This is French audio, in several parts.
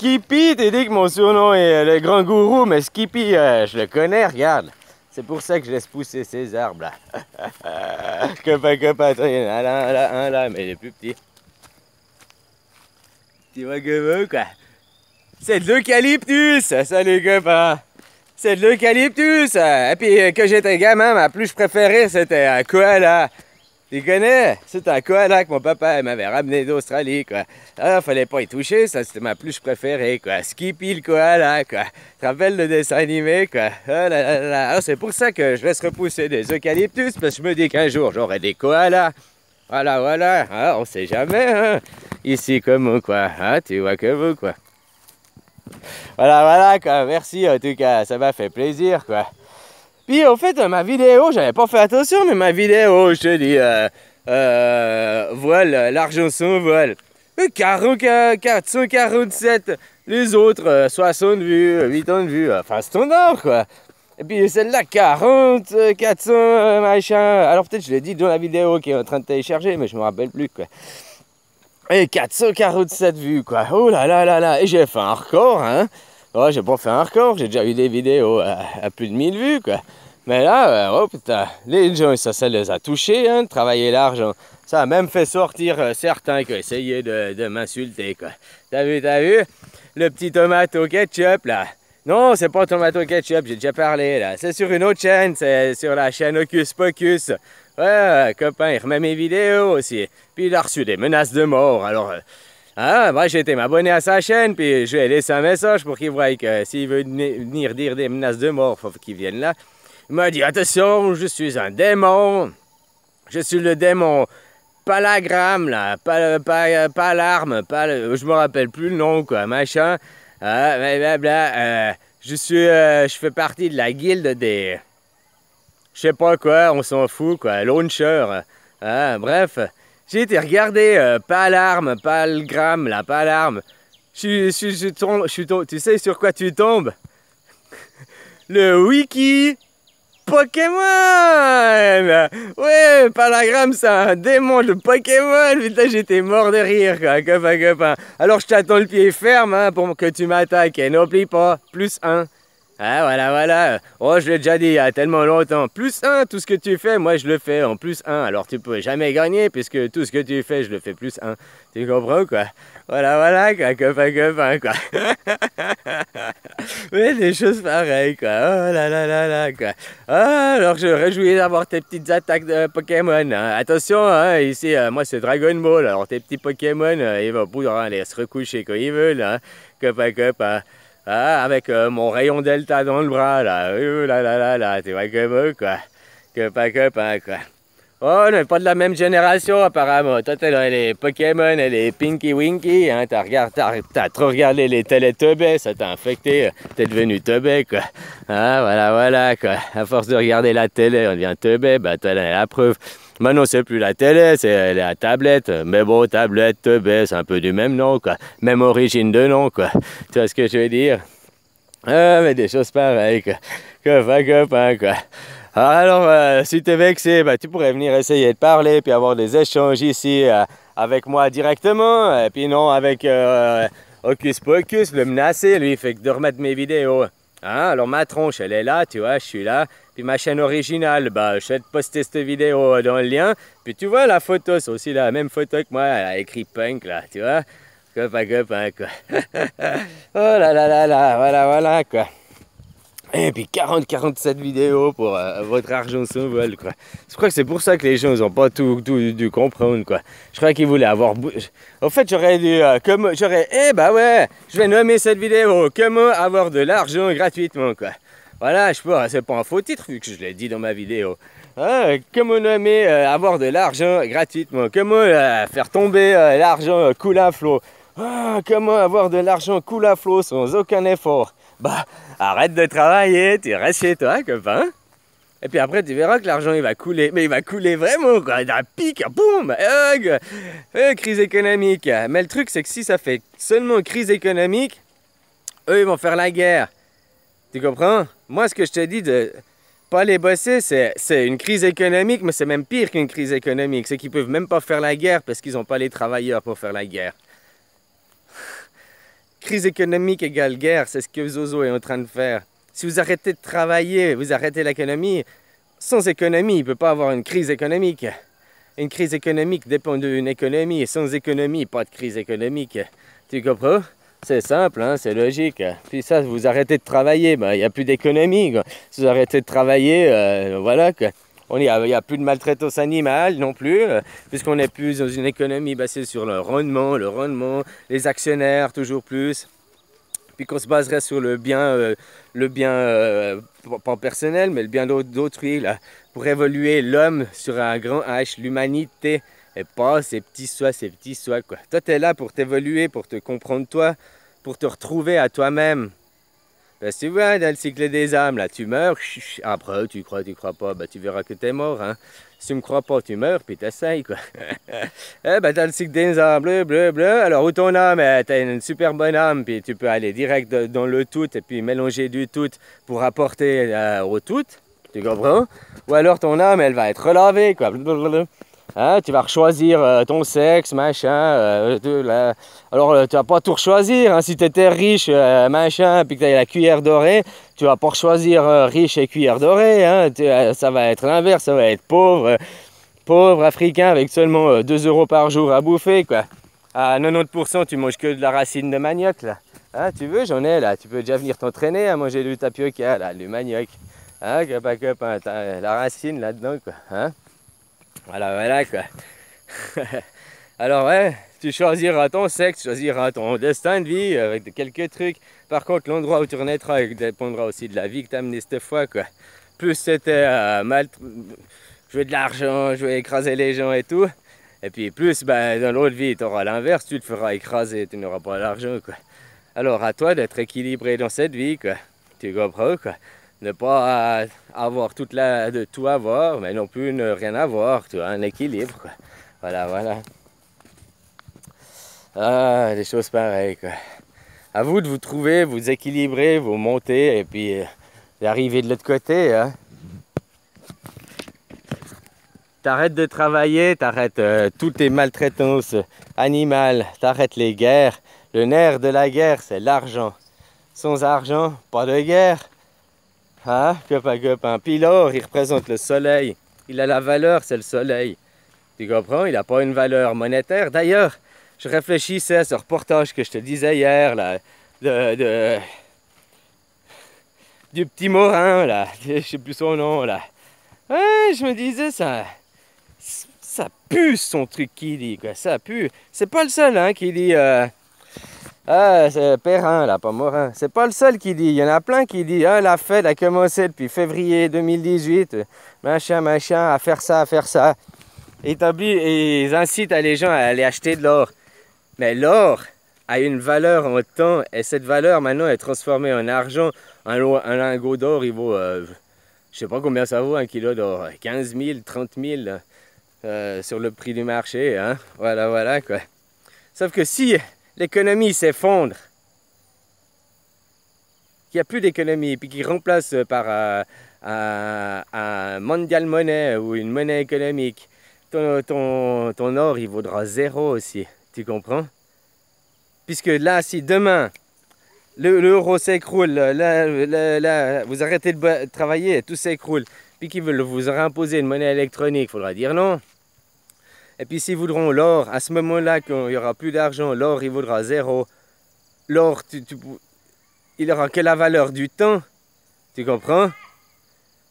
Skippy, t'es dit que mon surnom est le grand gourou, mais Skippy, je le connais, regarde. C'est pour ça que je laisse pousser ces arbres là. Copain, attends, il y en a un là, mais il est plus petit. Tu vois que quoi? C'est de l'eucalyptus, ça les copains. C'est de l'eucalyptus. Et puis quand j'étais gamin, ma pluche préférée c'était un koala. Tu connais? C'est un koala que mon papa m'avait ramené d'Australie, quoi. Alors, fallait pas y toucher, ça c'était ma pluche préférée, quoi. Skippy le koala, quoi. Tu te rappelles le dessin animé, quoi? Oh là là là. Alors, c'est pour ça que je laisse repousser des eucalyptus, parce que je me dis qu'un jour j'aurai des koalas. Voilà. Ah, on sait jamais, hein. Ici comme vous, quoi. Ah, tu vois que vous, quoi. Voilà, quoi. Merci, en tout cas, ça m'a fait plaisir, quoi. Puis en fait, ma vidéo, j'avais pas fait attention, mais ma vidéo, je te dis, voile, l'argent sans voile. 447, les autres, 60 vues, 80 vues, enfin standard quoi. Et puis celle-là, 40, 400, machin. Alors peut-être je l'ai dit dans la vidéo qui est en train de télécharger, mais je me rappelle plus quoi. Et 447 vues quoi. Oh là là là là. Et j'ai fait un record, hein. Oh, j'ai pas fait un record, j'ai déjà eu des vidéos à plus de 1000 vues quoi. Mais là, oh putain, les gens, ça les a touchés, hein, de travailler l'argent. Ça a même fait sortir certains qui ont essayé de m'insulter, quoi. T'as vu, le petit tomate au ketchup, là. Non, c'est pas tomate au ketchup, j'ai déjà parlé, là. C'est sur une autre chaîne, c'est sur la chaîne Hocus Pocus. Ouais, copain, il remet mes vidéos aussi. Puis il a reçu des menaces de mort, alors... moi j'ai été m'abonner à sa chaîne, puis je lui ai laissé un message pour qu'il voie que s'il veut venir dire des menaces de mort, faut qu'il vienne là. Il m'a dit, attention, je suis un démon. Je suis le démon Palagramme, là. Palarme, je me rappelle plus le nom, quoi, machin. Je fais partie de la guilde des... Je sais pas quoi, on s'en fout, quoi, launcher. Bref, j'ai été regarder Palgramme, là, Palarme. Tu sais sur quoi tu tombes? Le wiki Pokémon! Ouais, Palagramme, c'est un démon de Pokémon! Putain, j'étais mort de rire, quoi, copain. Alors, je t'attends le pied ferme, hein, pour que tu m'attaques, et n'oublie pas, +1. Ah, voilà. Oh, je l'ai déjà dit il y a tellement longtemps. +1, tout ce que tu fais, moi, je le fais en +1. Alors, tu peux jamais gagner, puisque tout ce que tu fais, je le fais +1. Tu comprends, quoi? Voilà, quoi, copain, quoi. Oui, des choses pareilles, quoi. Oh là, quoi. Ah, alors je me réjouis d'avoir tes petites attaques de Pokémon. Hein. Attention, hein, ici, moi, c'est Dragon Ball. Alors, tes petits Pokémon, ils vont pouvoir aller se recoucher quand ils veulent, hein. Copain. Ah, avec mon rayon Delta dans le bras, là. Là, tu vois que quoi. Copain, quoi. Oh, on n'est pas de la même génération, apparemment. Toi, t'es les Pokémon et les Pinky Winky, hein. T'as trop regardé les Teletubbies, ça t'a infecté. T'es devenu Tubby, quoi. Ah, voilà, quoi. À force de regarder la télé, on devient Tubby, bah, t'as la preuve. Maintenant, c'est plus la télé, c'est la tablette. Mais bon, tablette, Tubby, c'est un peu du même nom, quoi. Même origine de nom, quoi. Tu vois ce que je veux dire? Ah, mais des choses pareilles, quoi. Copain, quoi. Alors, si tu es vexé, bah, tu pourrais venir essayer de parler, puis avoir des échanges ici avec moi directement, et puis non avec Hocus Pocus, le menacer, lui, fait que de remettre mes vidéos. Hein? Alors ma tronche, elle est là, tu vois, je suis là. Puis ma chaîne originale, bah, je vais te poster cette vidéo dans le lien. Puis tu vois, la photo, c'est aussi la même photo que moi, elle a écrit punk, là, tu vois. Copain, quoi. Oh là, voilà, quoi. Et puis 47 vidéos pour votre argent sans vol, quoi. Je crois que c'est pour ça que les gens n'ont pas tout dû comprendre, quoi. Je crois qu'ils voulaient avoir... En fait, j'aurais dû... bah ouais, je vais nommer cette vidéo « Comment avoir de l'argent gratuitement », quoi. Voilà, je sais pas, c'est pas un faux titre, vu que je l'ai dit dans ma vidéo. Comment nommer avoir de l'argent gratuitement. Comment faire tomber l'argent coule à flot. Comment avoir de l'argent coule à flot sans aucun effort. Bah, arrête de travailler, tu restes chez toi, copain. Et puis après, tu verras que l'argent, il va couler. Mais il va couler vraiment, quoi. D'un pic, boum, crise économique. Mais le truc, c'est que si ça fait seulement crise économique, eux, ils vont faire la guerre. Tu comprends? Moi, ce que je te dis de pas les bosser, c'est une crise économique, mais c'est même pire qu'une crise économique. C'est qu'ils peuvent même pas faire la guerre parce qu'ils n'ont pas les travailleurs pour faire la guerre. Crise économique égale guerre, c'est ce que Zozo est en train de faire. Si vous arrêtez de travailler, vous arrêtez l'économie, sans économie, il ne peut pas avoir une crise économique. Une crise économique dépend d'une économie, et sans économie, pas de crise économique. Tu comprends? C'est simple, hein, c'est logique. Puis ça, vous arrêtez de travailler, il n'y a plus d'économie. Si vous arrêtez de travailler, voilà. Il n'y a plus de maltraitance animale non plus, puisqu'on n'est plus dans une économie basée sur le rendement, les actionnaires toujours plus. Puis qu'on se baserait sur le bien pas personnel, mais le bien d'autrui, là, pour évoluer l'homme sur un grand H, l'humanité, et pas ces petits soins, quoi. Toi, tu es là pour t'évoluer, pour te comprendre toi, pour te retrouver à toi-même. Ben, tu vois, dans le cycle des âmes, là, tu meurs, après, tu crois pas, ben, tu verras que tu es mort, hein. Si tu me crois pas, tu meurs, puis t'essayes, quoi. Eh ben, dans le cycle des âmes, bleu, alors où ton âme, t'as une super bonne âme, puis tu peux aller direct dans le tout, et puis mélanger du tout pour apporter au tout, tu comprends? Ou alors ton âme, elle va être relavée, quoi. Hein, tu vas choisir ton sexe, machin. Alors, tu vas pas tout choisir. Hein. Si tu étais riche, machin, puis que tu as la cuillère dorée, tu vas pas choisir riche et cuillère dorée. Hein. Ça va être l'inverse, ça va être pauvre, pauvre africain avec seulement 2 € par jour à bouffer, quoi. À 90%, tu manges que de la racine de manioc, là. Hein, tu veux, j'en ai, là. Tu peux déjà venir t'entraîner à manger du tapioca, là, du manioc. Hein, hein, la racine là-dedans, quoi. Hein. Voilà quoi. Alors ouais, tu choisiras ton sexe, tu choisiras ton destin de vie avec quelques trucs. Par contre, l'endroit où tu renaîtras dépendra aussi de la vie que tu as menée cette fois, quoi. Plus c'était jouer de l'argent, jouer écraser les gens et tout. Et puis plus, dans l'autre vie, tu auras l'inverse, tu te feras écraser, tu n'auras pas l'argent, quoi. Alors à toi d'être équilibré dans cette vie, quoi. Tu comprends, quoi. Ne pas avoir de tout avoir, mais non plus ne rien avoir, tu vois, un équilibre, quoi. Voilà. Ah, des choses pareilles, quoi. À vous de vous trouver, vous équilibrer, vous monter, et puis d'arriver de l'autre côté, hein. T'arrêtes de travailler, t'arrêtes toutes les maltraitances animales, t'arrêtes les guerres. Le nerf de la guerre, c'est l'argent. Sans argent, pas de guerre. Hein, copain. Puis l'or, il représente le soleil. Il a la valeur, c'est le soleil. Tu comprends? Il n'a pas une valeur monétaire. D'ailleurs, je réfléchissais à ce reportage que je te disais hier, là, du petit Morin, là. Je sais plus son nom, là. Ouais, je me disais, ça pue son truc qu'il dit, quoi. Ça pue. C'est pas le seul, hein, qui dit... c'est Perrin, là, pas Morin. C'est pas le seul qui dit. Il y en a plein qui disent la fête a commencé depuis février 2018, machin, à faire ça. Et ils incitent les gens à aller acheter de l'or. Mais l'or a une valeur en temps, et cette valeur maintenant est transformée en argent. Un lingot d'or, il vaut, je sais pas combien ça vaut, un kilo d'or. 15 000, 30 000 sur le prix du marché. Hein. Voilà, quoi. Sauf que si l'économie s'effondre, qu'il n'y a plus d'économie, puis qu'il remplace par un mondial monnaie ou une monnaie économique, ton or, il vaudra 0 aussi. Tu comprends? Puisque là, si demain, l'euro s'écroule, là, vous arrêtez de travailler, tout s'écroule, puis qu'ils veulent vous imposer une monnaie électronique, il faudra dire non. Et puis s'ils voudront l'or, à ce moment-là, quand il n'y aura plus d'argent, l'or, il vaudra 0. L'or, il n'aura que la valeur du temps. Tu comprends?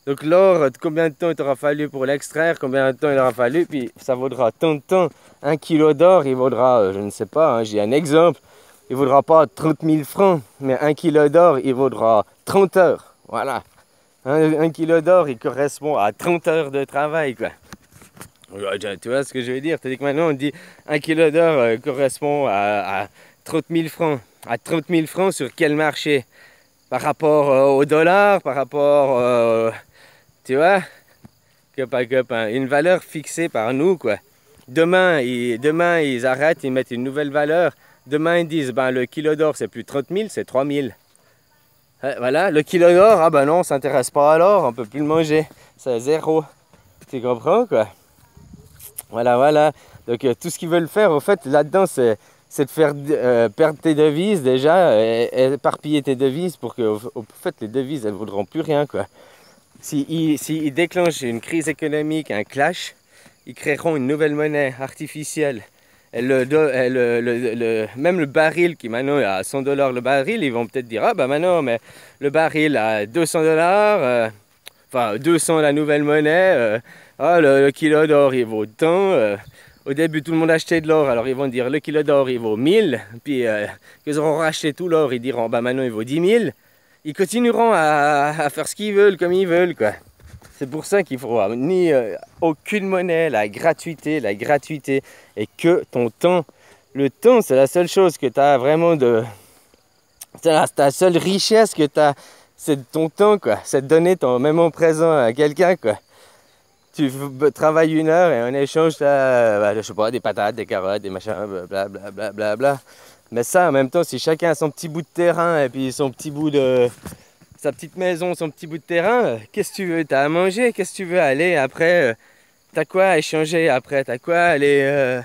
Donc l'or, combien de temps il t'aura fallu pour l'extraire, combien de temps il aura fallu, puis ça vaudra tant de temps. 1 kilo d'or, il vaudra, je ne sais pas, hein, j'ai un exemple, il ne vaudra pas 30 000 francs, mais 1 kilo d'or, il vaudra 30 heures. Voilà. 1 kilo d'or, il correspond à 30 heures de travail, quoi. Tu vois ce que je veux dire? C'est-à-dire que maintenant on dit 1 kilo d'or correspond à 30 000 francs. À 30 000 francs sur quel marché? Par rapport au dollar, par rapport, tu vois, une valeur fixée par nous, quoi. Demain, ils arrêtent, ils mettent une nouvelle valeur. Demain, ils disent, le kilo d'or, c'est plus 30 000, c'est 3 000. Voilà, le kilo d'or, non, on s'intéresse pas à l'or, on peut plus le manger. C'est 0. Tu comprends, quoi? Voilà. Donc, tout ce qu'ils veulent faire, au fait, là-dedans, c'est c'est de faire perdre tes devises déjà, éparpiller tes devises pour que, en fait, les devises, elles ne vaudront plus rien, quoi. S'ils déclenchent une crise économique, un clash, ils créeront une nouvelle monnaie artificielle. Et même le baril qui maintenant est à 100 $ le baril, ils vont peut-être dire ah bah maintenant mais le baril à 200 $, enfin 200 la nouvelle monnaie, le kilo d'or il vaut tant. Au début tout le monde achetait de l'or, alors ils vont dire le kilo d'or il vaut 1000, puis qu'ils auront racheté tout l'or, ils diront bah maintenant il vaut 10 000. Ils continueront à faire ce qu'ils veulent comme ils veulent, quoi. C'est pour ça qu'il faut ni aucune monnaie, la gratuité et que ton temps. Le temps, c'est la seule chose que tu as vraiment de... C'est la seule richesse que tu as, c'est ton temps, quoi. C'est de donner ton moment présent à quelqu'un, quoi. Tu travailles 1 heure et en échange, tu as, je sais pas, des patates, des carottes, des machins, blablabla. Mais ça, en même temps, si chacun a son petit bout de terrain et puis son petit bout de... sa petite maison, son petit bout de terrain, qu'est-ce que tu veux? T'as à manger, qu'est-ce que tu veux aller après? T'as quoi à échanger après? T'as quoi à aller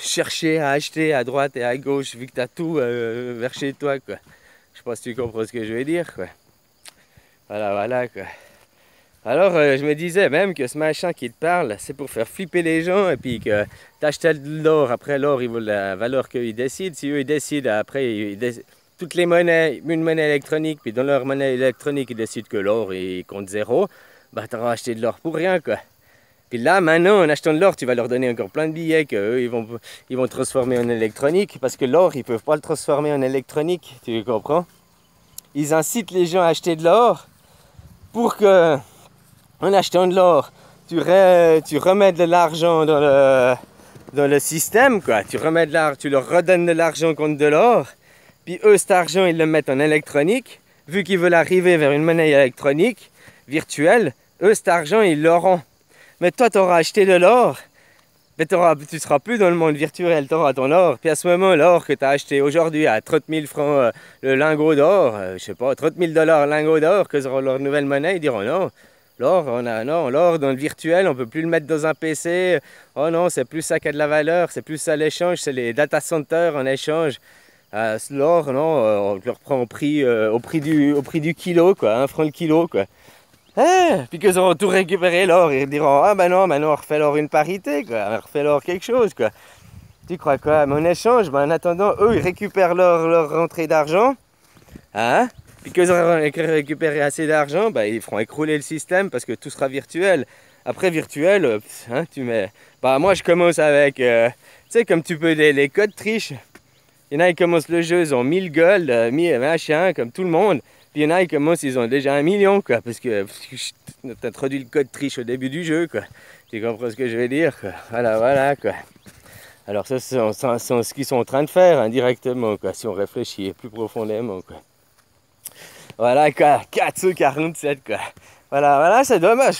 chercher à acheter à droite et à gauche vu que t'as tout vers chez toi, quoi. Je sais pas si tu comprends ce que je veux dire, quoi. Voilà, quoi. Alors, je me disais même que ce machin qui te parle, c'est pour faire flipper les gens et puis que t'achètes de l'or, après l'or, il vaut la valeur qu'ils décident. Si eux, ils décident, après, toutes les monnaies, une monnaie électronique, puis dans leur monnaie électronique, ils décident que l'or, il compte 0, bah t'auras acheté de l'or pour rien, quoi. Puis là, maintenant, en achetant de l'or, tu vas leur donner encore plein de billets qu'eux, ils vont transformer en électronique, parce que l'or, ils peuvent pas le transformer en électronique, tu comprends? Ils incitent les gens à acheter de l'or pour que, en achetant de l'or, tu remets de l'argent dans le système, quoi. Tu leur redonnes de l'argent contre de l'or. Puis eux, cet argent, ils le mettent en électronique. Vu qu'ils veulent arriver vers une monnaie électronique, virtuelle, eux, cet argent, ils l'auront. Mais toi, tu auras acheté de l'or, mais tu ne seras plus dans le monde virtuel, tu auras ton or. Puis à ce moment, l'or que tu as acheté aujourd'hui à 30 000 francs le lingot d'or, je sais pas, 30 000 $ le lingot d'or, que sera leur nouvelle monnaie, ils diront non. L'or, l'or dans le virtuel, on ne peut plus le mettre dans un PC. Oh non, c'est plus ça qui a de la valeur, c'est plus ça l'échange, c'est les data centers en échange. L'or, non, on le reprend au prix du kilo, quoi, 1 franc le kilo, quoi. Puis qu'ils auront tout récupéré l'or, ils diront ah ben non, maintenant on refait l'or une parité, quoi, on refait l'or quelque chose, quoi. Tu crois quoi? Mais en échange, ben, en attendant, eux ils récupèrent leur rentrée d'argent, hein? Puis qu'ils auront récupéré assez d'argent, ben, ils feront écrouler le système parce que tout sera virtuel. Après virtuel, hein, tu mets. Bah moi je commence avec, tu sais comme tu peux les codes triches. Il y en a qui commencent le jeu, ils ont 1000 gold, 1000 machin, comme tout le monde. Puis il y en a qui commencent, ils ont déjà 1 million, quoi, parce que tu as introduit le code triche au début du jeu, quoi. Tu comprends ce que je veux dire, quoi. Voilà, quoi. Alors ça, c'est ce qu'ils sont en train de faire indirectement, quoi, si on réfléchit plus profondément, quoi. Voilà, quoi, 447, quoi. Voilà, c'est dommage,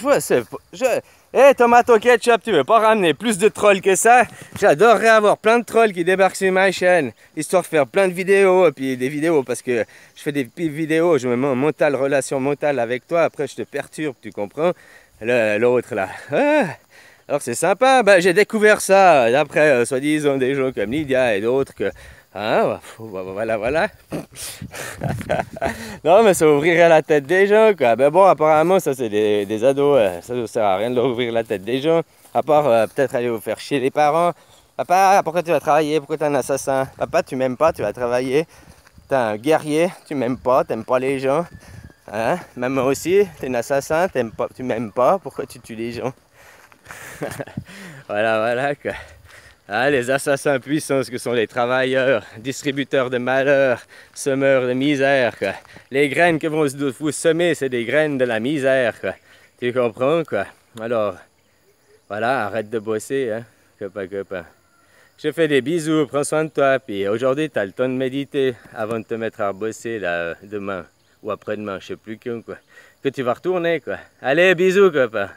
Tomato Ketchup, tu veux pas ramener plus de trolls que ça? J'adorerais avoir plein de trolls qui débarquent sur ma chaîne, histoire de faire plein de vidéos, et puis des vidéos, parce que je fais des vidéos, je me mets en relation mentale avec toi, après je te perturbe, tu comprends? L'autre là. Alors c'est sympa, ben, j'ai découvert ça, d'après soi-disant des gens comme Lydia et d'autres que... Hein, voilà. Non, mais ça ouvrirait la tête des gens, quoi. Ben bon, apparemment, ça, c'est des ados. Ça ne sert à rien de leur ouvrir la tête des gens. À part peut-être aller vous faire chier les parents. Papa, pourquoi tu vas travailler? Pourquoi tu es un assassin? Papa, tu m'aimes pas, tu vas travailler. Tu es un guerrier, tu m'aimes pas, t'aimes pas les gens. Hein? Maman aussi, tu es un assassin, tu m'aimes pas, pourquoi tu tues les gens? Voilà, quoi. Ah, les assassins puissants, ce que sont les travailleurs, distributeurs de malheur, semeurs de misère, quoi. Les graines que vous semez, c'est des graines de la misère, quoi. Tu comprends, quoi? Alors, voilà, arrête de bosser, hein, copain. Je te fais des bisous, prends soin de toi, puis aujourd'hui, tu as le temps de méditer avant de te mettre à bosser, là, demain, ou après-demain, je sais plus quand, quoi. Que tu vas retourner, quoi. Allez, bisous, copain.